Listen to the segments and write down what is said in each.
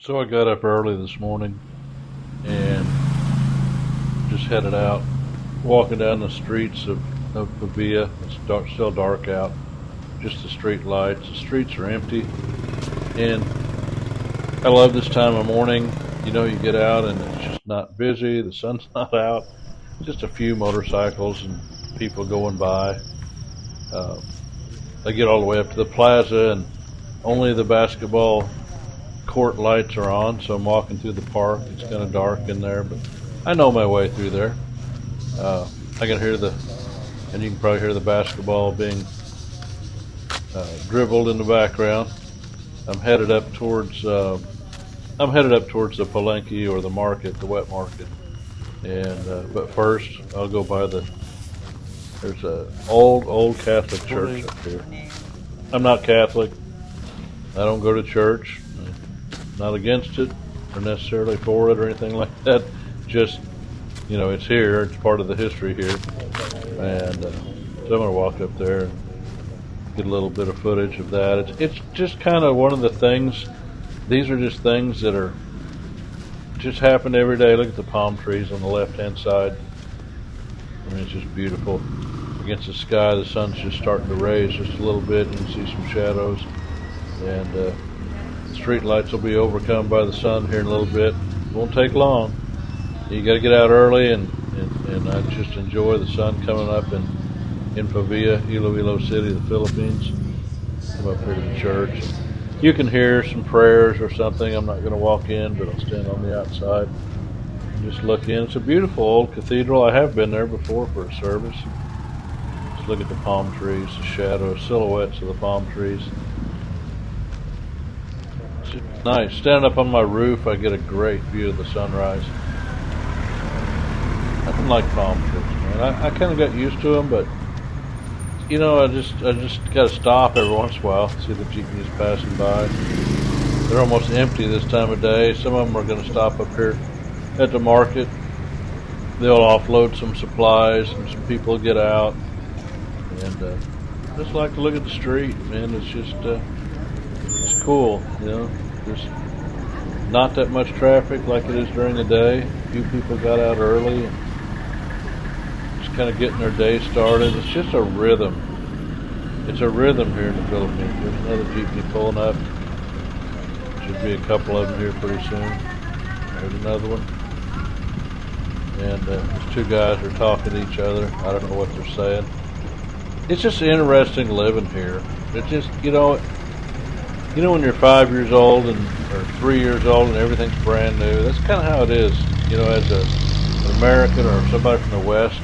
So I got up early this morning and just headed out, walking down the streets of Pavia. It's dark, still dark out, just the street lights. The streets are empty, and I love this time of morning. You get out and it's just not busy. The sun's not out. Just a few motorcycles and people going by. Uh, I get all the way up to the plaza, and only the basketball court lights are on, so I'm walking through the park. It's kind of dark in there, but I know my way through there. I can hear and you can probably hear the basketball being dribbled in the background. I'm headed up towards the Palenque, or the market, the wet market. And but first, I'll go by there's a old Catholic church up here. I'm not Catholic. I don't go to church. Not against it or necessarily for it or anything like that. Just, it's here. It's part of the history here. And so I'm going to walk up there and get a little bit of footage of that. It's just kind of one of the things. These are just things that are just happen every day. Look at the palm trees on the left-hand side. I mean, it's just beautiful. Against the sky, the sun's just starting to raise just a little bit. You can see some shadows. And the street lights will be overcome by the sun here in a little bit. It won't take long. You got to get out early, and I just enjoy the sun coming up in Pavia, Iloilo City, the Philippines. Come up here to the church. You can hear some prayers or something. I'm not going to walk in, but I'll stand on the outside and just look in. It's a beautiful old cathedral. I have been there before for a service. Just look at the palm trees, the shadows, silhouettes of the palm trees. It's nice. Standing up on my roof, I get a great view of the sunrise. Nothing like palm trees, man. I kind of got used to them, but I just got to stop every once in a while, see the jeepneys passing by. They're almost empty this time of day. Some of them are going to stop up here at the market. They'll offload some supplies, and some people get out. And just like to look at the street, man. It's just it's cool, There's not that much traffic like it is during the day. A few people got out early and just kind of getting their day started. It's just a rhythm. It's a rhythm here in the Philippines. There's another jeepney pulling up. Should be a couple of them here pretty soon. There's another one. And these two guys are talking to each other. I don't know what they're saying. It's just interesting living here. It's just, when you're 5 years old or 3 years old and everything's brand new. That's kind of how it is, as an American or somebody from the West,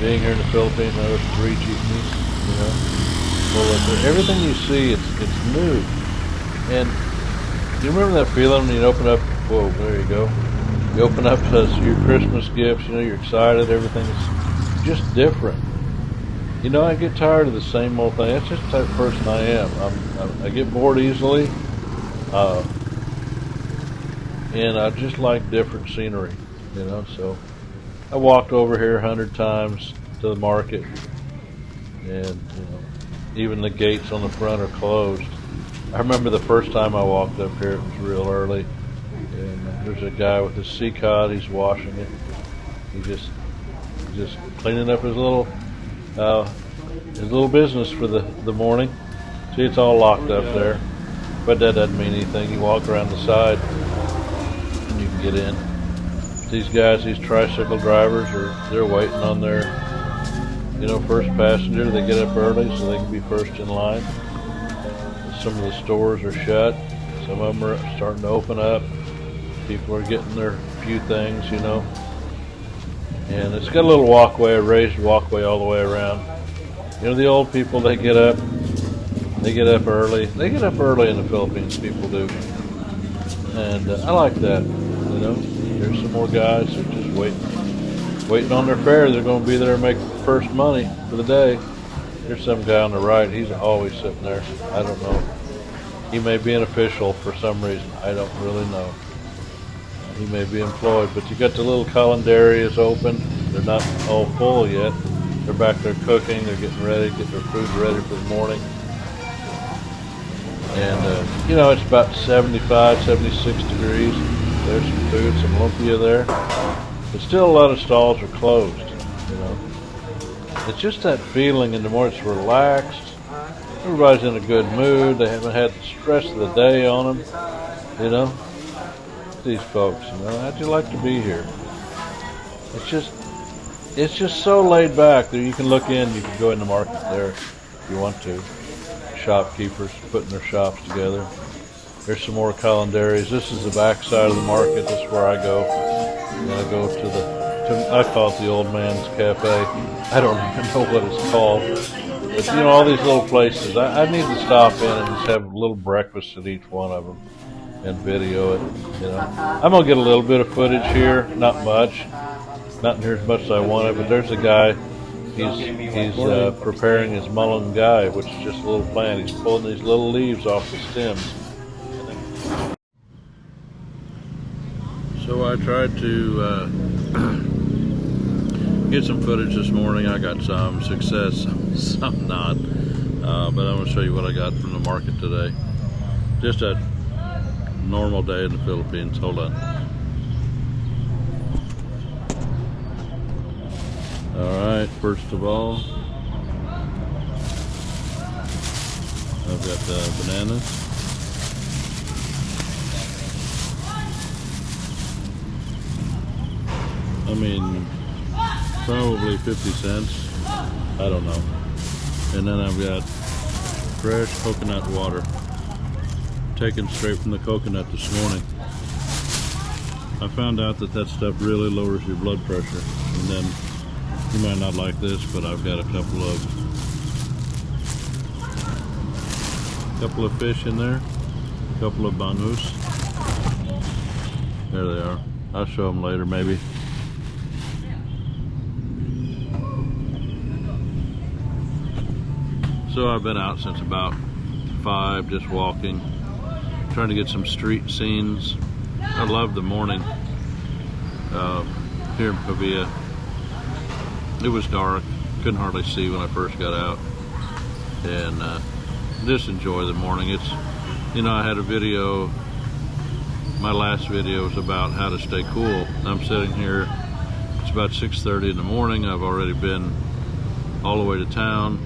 being here in the Philippines. Now there's three jeepneys, Well, everything you see, it's new. And you remember that feeling when you open up? Whoa, there you go. You open up your Christmas gifts. You're excited. Everything's just different. I get tired of the same old thing. That's just the type of person I am. I get bored easily, and I just like different scenery, So I walked over here 100 times to the market, and even the gates on the front are closed. I remember the first time I walked up here, it was real early, and there's a guy with his sea cod. He's washing it. He's just cleaning up his little business for the morning. See, it's all locked up there, but that doesn't mean anything. You walk around the side and you can get in. These guys, these tricycle drivers, they're waiting on their first passenger. They get up early so they can be first in line. Some of the stores are shut. Some of them are starting to open up. People are getting their few things, and it's got a little walkway, a raised walkway all the way around. The old people, they get up early. They get up early in the Philippines, people do. And I like that, There's some more guys who are just waiting on their fare. They're going to be there and make first money for the day. There's some guy on the right. He's always sitting there. I don't know. He may be an official for some reason. I don't really know. He may be employed, but you got the little colendarias open. They're not all full yet. They're back there cooking. They're getting ready, getting their food ready for the morning. And, you know, it's about 75, 76 degrees. There's some food, some lumpia there. But still a lot of stalls are closed, you know. It's just that feeling in the morning. It's relaxed. Everybody's in a good mood. They haven't had the stress of the day on them, you know. These folks, you know, how'd you like to be here? It's just so laid back that you can look in, you can go in the market there if you want to. Shopkeepers putting their shops together. There's some more calendaries. This is the back side of the market. This is where I go. And I go I call it the old man's cafe. I don't even know what it's called. But you know, all these little places, I need to stop in and just have a little breakfast at each one of them and video it. You know, I'm gonna get a little bit of footage here, not much, not near as much as I wanted. But there's a guy. He's preparing his mulunggay, which is just a little plant. He's pulling these little leaves off the stems. So I tried to get some footage this morning. I got some success, some not. But I'm going to show you what I got from the market today. Just a normal day in the Philippines. Hold on. Alright, first of all, I've got bananas. I mean, probably 50 cents. I don't know. And then I've got fresh coconut water, taken straight from the coconut this morning. I found out that stuff really lowers your blood pressure. And then you might not like this, but I've got a couple of fish in there, a couple of bangus. There they are. I'll show them later, maybe. So I've been out since about 5, just walking, trying to get some street scenes. I love the morning here in Pavia. It was dark, couldn't hardly see when I first got out, and just enjoy the morning. It's, you know, I had a video, my last video was about how to stay cool. I'm sitting here, it's about 6:30 in the morning. I've already been all the way to town,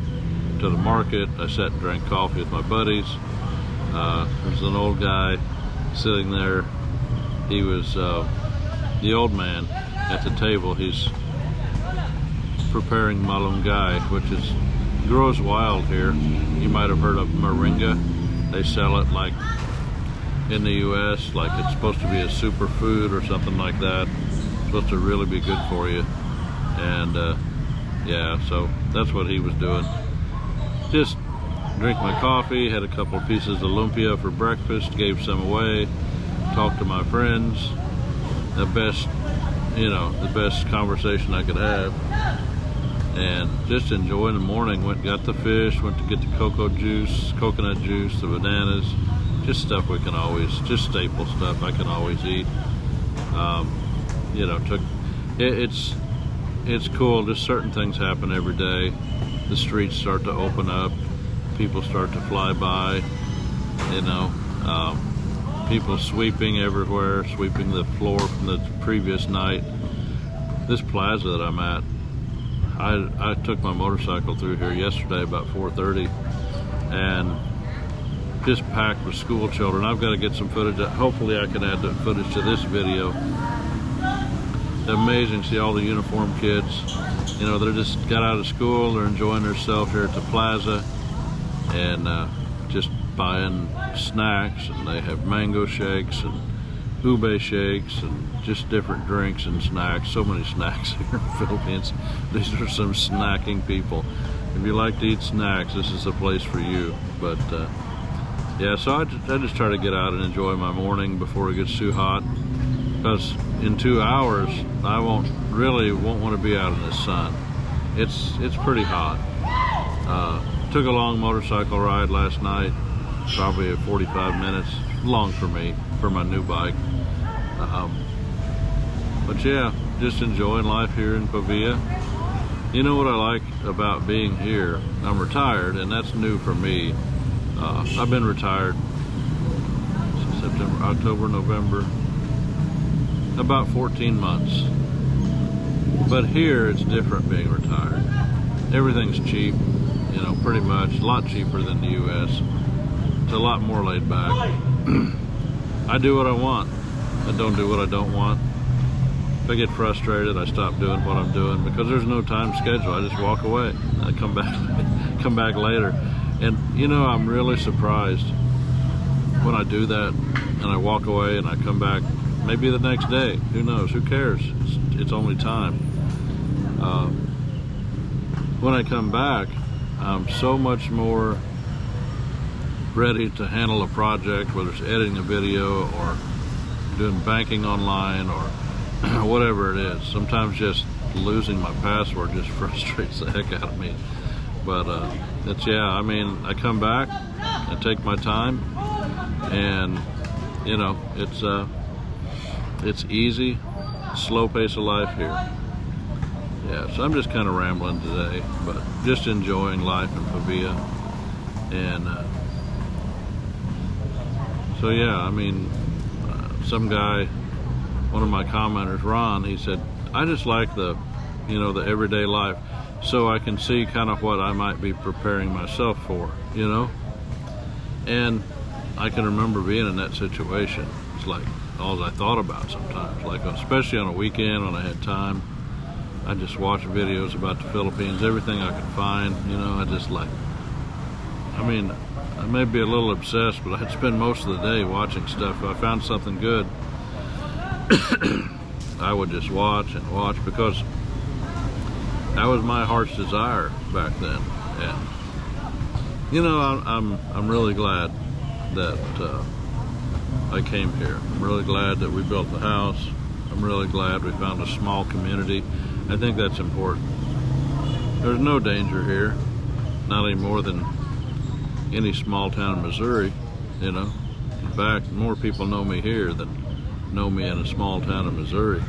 to the market. I sat and drank coffee with my buddies. There's an old guy sitting there. He was the old man at the table. He's preparing malunggay, which grows wild here. You might have heard of moringa. They sell it like in the US, like it's supposed to be a superfood or something like that. It's supposed to really be good for you. And yeah, so that's what he was doing. Just drink my coffee, had a couple of pieces of lumpia for breakfast, gave some away, talked to my friends. The best conversation I could have. And just enjoying the morning. Got the fish, went to get the coconut juice, the bananas, just stuff we can always, just staple stuff I can always eat. You know, it's cool. Just certain things happen every day. The streets start to open up, people start to fly by. You know, people sweeping everywhere, sweeping the floor from the previous night. This plaza that I'm at, I took my motorcycle through here yesterday about 4:30 and just packed with school children. I've got to get some footage. Hopefully I can add the footage to this video. Amazing, see all the uniformed kids. You know, they just got out of school, they're enjoying themselves here at the plaza and just buying snacks, and they have mango shakes and ube shakes and just different drinks and snacks. So many snacks here in the Philippines. These are some snacking people. If you like to eat snacks, this is the place for you. But yeah, so I just try to get out and enjoy my morning before it gets too hot, because in 2 hours I won't want to be out in the sun. It's pretty hot. Took a long motorcycle ride last night, probably 45 minutes, long for me, for my new bike. But yeah, just enjoying life here in Pavia. You know what I like about being here? I'm retired, and that's new for me. I've been retired since September, October, November, about 14 months. But here it's different being retired. Everything's cheap, you know, pretty much. A lot cheaper than the U.S. It's a lot more laid back. I do what I want. I don't do what I don't want. If I get frustrated, I stop doing what I'm doing because there's no time schedule. I just walk away. I come back later. And you know, I'm really surprised when I do that and I walk away and I come back maybe the next day. Who knows? Who cares? It's only time. When I come back, I'm so much more ready to handle a project, whether it's editing a video or doing banking online or whatever it is. Sometimes just losing my password just frustrates the heck out of me. But yeah, I mean, I come back, I take my time, and you know, it's easy, slow pace of life here. Yeah, so I'm just kind of rambling today, but just enjoying life in Pavia. And so yeah, I mean, some guy, one of my commenters, Ron, he said, I just like the, you know, the everyday life, so I can see kind of what I might be preparing myself for, you know? And I can remember being in that situation. It's like all I thought about sometimes, like especially on a weekend when I had time. I just watch videos about the Philippines, everything I could find, you know. I just like, I mean, I may be a little obsessed, but I'd spend most of the day watching stuff. If I found something good, I would just watch and watch, because that was my heart's desire back then. And you know, I'm really glad that I came here. I'm really glad that we built the house. I'm really glad we found a small community. I think that's important. There's no danger here, not any more than any small town in Missouri, you know. In fact, more people know me here than know me in a small town in Missouri.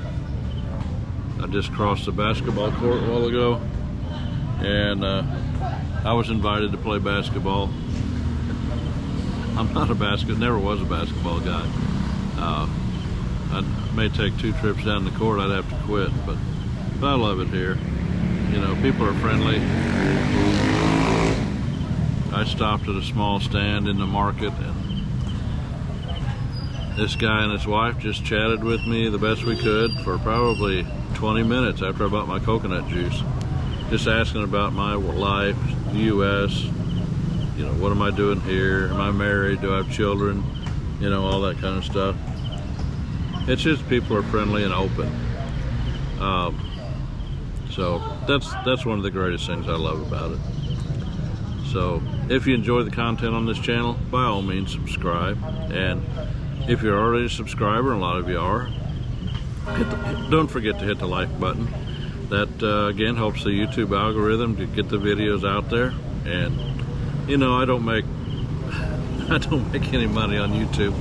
I just crossed the basketball court a while ago, and I was invited to play basketball. I'm not never was a basketball guy. I may take 2 trips down the court, I'd have to quit, but I love it here. You know, people are friendly. I stopped at a small stand in the market, and this guy and his wife just chatted with me the best we could for probably 20 minutes after I bought my coconut juice. Just asking about my life, the U.S., you know, what am I doing here? Am I married? Do I have children? You know, all that kind of stuff. It's just people are friendly and open. So that's one of the greatest things I love about it. So if you enjoy the content on this channel, by all means subscribe. And if you're already a subscriber, and a lot of you are, don't forget to hit the like button. That again helps the YouTube algorithm to get the videos out there. And you know, I don't make any money on YouTube.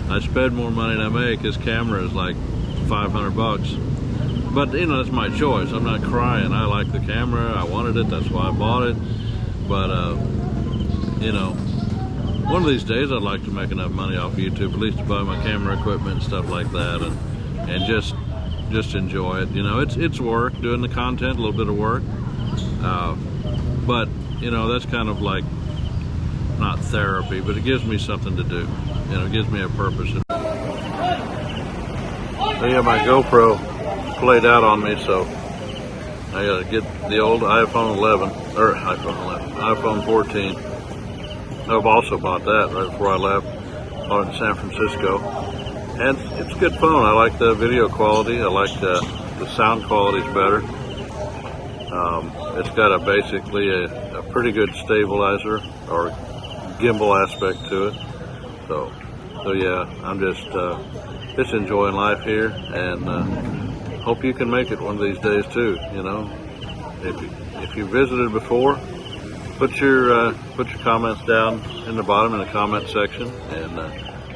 I spend more money than I make. This camera is like $500. But you know, that's my choice. I'm not crying. I like the camera. I wanted it. That's why I bought it. But you know, one of these days I'd like to make enough money off YouTube, at least to buy my camera equipment and stuff like that, and just enjoy it. You know, it's work doing the content, a little bit of work. But you know, that's kind of like not therapy, but it gives me something to do. You know, it gives me a purpose. So yeah, my GoPro played out on me, so I gotta get the old iPhone 14. I've also bought that right before I left, bought it in San Francisco, and it's a good phone. I like the video quality. I like the sound quality is better. It's got basically a pretty good stabilizer or gimbal aspect to it. So yeah, I'm just enjoying life here, and hope you can make it one of these days too. You know, if you visited before, put your comments down in the bottom in the comment section, and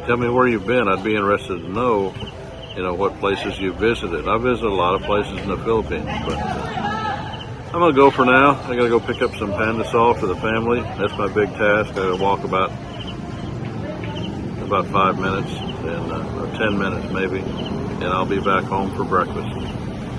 tell me where you've been. I'd be interested to know, you know, what places you visited. I visited a lot of places in the Philippines, but I'm gonna go for now. I gotta go pick up some panda salt for the family. That's my big task. I gotta walk about 5 minutes and or 10 minutes maybe, and I'll be back home for breakfast.